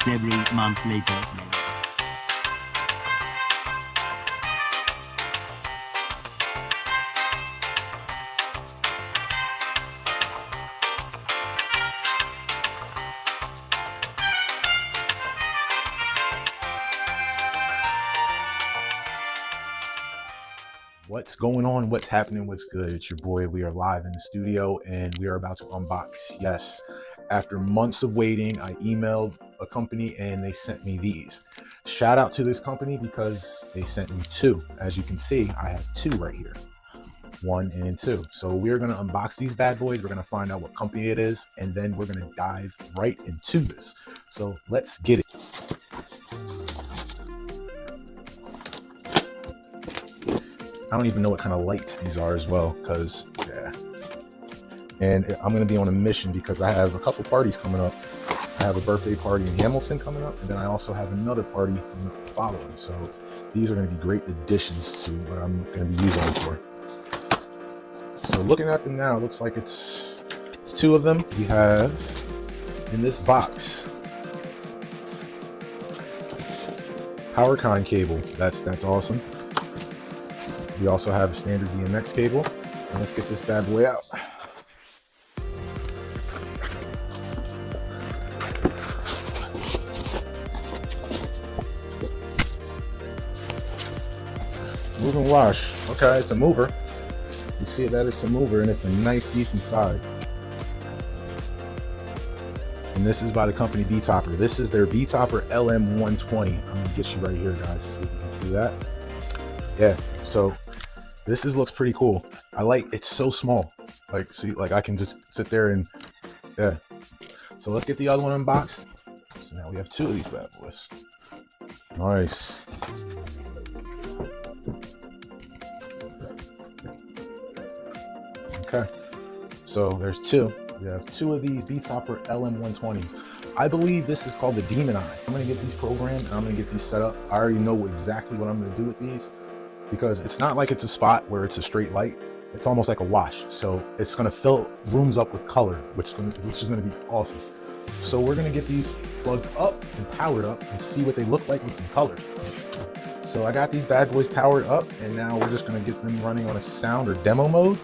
several months later. What's going on? What's happening? What's good? It's your boy. We are live in the studio and we are about to unbox. Yes, after months of waiting, I emailed a company and they sent me these. Shout out to this company because they sent me two. As you can see, I have two right here, 1 and 2. So we're going to unbox these bad boys. We're going to find out what company it is, and then we're going to dive right into this. So let's get it. I don't even know what kind of lights these are as well, because yeah. And I'm going to be on a mission because I have a couple parties coming up. I have a birthday party in Hamilton coming up, and then I also have another party following. So these are going to be great additions to what I'm going to be using them for. So looking at them now, it looks like it's two of them. We have in this box PowerCon cable. That's awesome. We also have a standard DMX cable. And let's get this bad boy out. Move and wash. Okay, it's a mover. You see that it's a mover, and it's a nice, decent size. And this is by the company Betopper. This is their Betopper LM0740. I'm gonna get you right here, guys, so you can see that. Yeah, so this looks pretty cool. I like it's so small. Like, see, like I can just sit there and yeah. So let's get the other one unboxed. So now we have two of these bad boys. Nice. Okay, so there's two. We have two of these Betopper LM0740s. I believe this is called the Demon Eye. I'm gonna get these programmed and I'm gonna get these set up. I already know exactly what I'm gonna do with these, because it's not like it's a spot where it's a straight light. It's almost like a wash. So it's gonna fill rooms up with color, which is gonna be awesome. So we're gonna get these plugged up and powered up and see what they look like with some colors. So I got these bad boys powered up, and now we're just gonna get them running on a sound or demo mode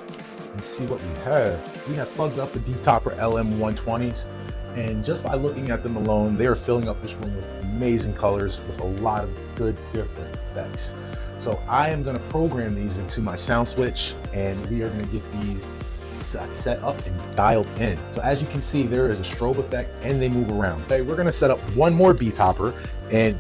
and see what we have. We have plugged up the Betopper LM0740s, and just by looking at them alone, they are filling up this room with amazing colors with a lot of good different effects. So I am going to program these into my sound switch, and we are going to get these set up and dialed in. So as you can see, there is a strobe effect and they move around. Okay, we're going to set up one more Betopper, and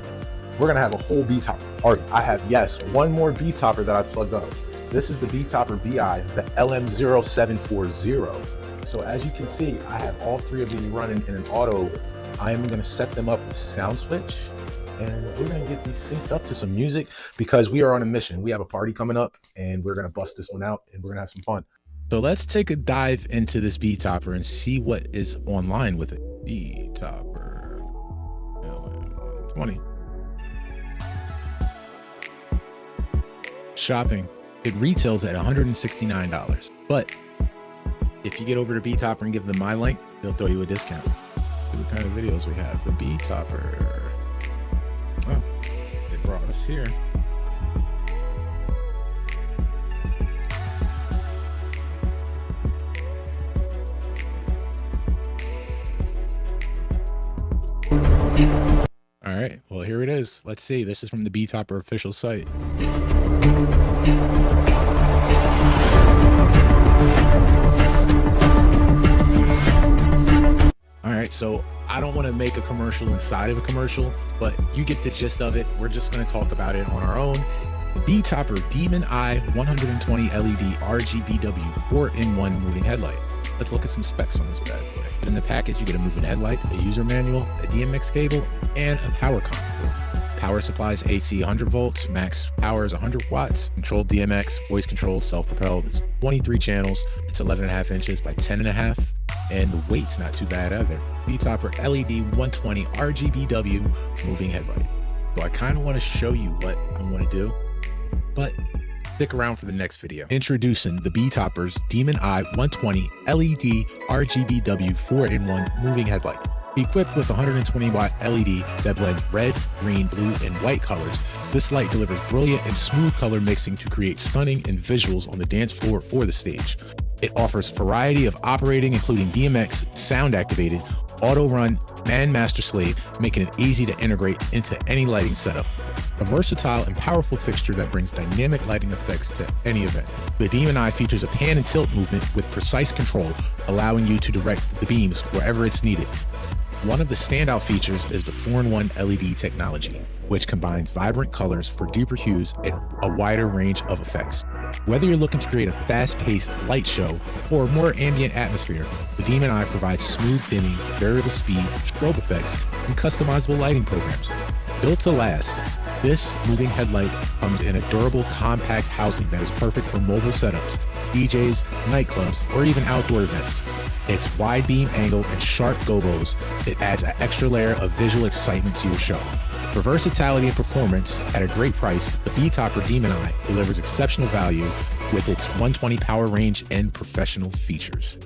we're going to have a whole Betopper party. I have, yes, one more Betopper that I plugged up. This is the Betopper BI, the LM0740. So as you can see, I have all three of these running in an auto. I am going to set them up with sound switch, and we're going to get these synced up to some music because we are on a mission. We have a party coming up, and we're going to bust this one out, and we're going to have some fun. So let's take a dive into this Betopper and see what is online with it. Betopper LM0740. Shopping. It retails at $169, but if you get over to Betopper and give them my link, they'll throw you a discount. See what kind of videos we have. The Betopper. Oh, they brought us here. All right, well, here it is. Let's see. This is from the Betopper official site. All right, so I don't want to make a commercial inside of a commercial, but you get the gist of it. We're just going to talk about it on our own. Betopper Demon Eye 120 LED RGBW 4-in-1 moving headlight. Let's look at some specs on this bad boy. In the package, you get a moving headlight, a user manual, a DMX cable, and a power controller. Power supplies AC 100 volts, max power is 100 watts, controlled DMX, voice controlled, self-propelled. It's 23 channels, it's 11.5 inches by 10.5, and the weight's not too bad either. Betopper LED 120 RGBW moving headlight. So I kind of want to show you what I want to do, but stick around for the next video. Introducing the Betopper's Demon Eye 120 LED RGBW 4-in-1 moving headlight. Equipped with a 120-watt LED that blends red, green, blue, and white colors, this light delivers brilliant and smooth color mixing to create stunning and visuals on the dance floor or the stage. It offers variety of operating, including DMX, sound activated, auto run, and master slave, making it easy to integrate into any lighting setup. A versatile and powerful fixture that brings dynamic lighting effects to any event. The Demon Eye features a pan and tilt movement with precise control, allowing you to direct the beams wherever it's needed. One of the standout features is the 4-in-1 LED technology, which combines vibrant colors for deeper hues and a wider range of effects. Whether you're looking to create a fast-paced light show or a more ambient atmosphere, the Demon Eye provides smooth dimming, variable speed, strobe effects, and customizable lighting programs. Built to last, this moving headlight comes in a durable, compact housing that is perfect for mobile setups, DJs, nightclubs, or even outdoor events. Its wide beam angle and sharp gobos, it adds an extra layer of visual excitement to your show. For versatility and performance at a great price, the Betopper Demon Eye delivers exceptional value with its 120 power range and professional features.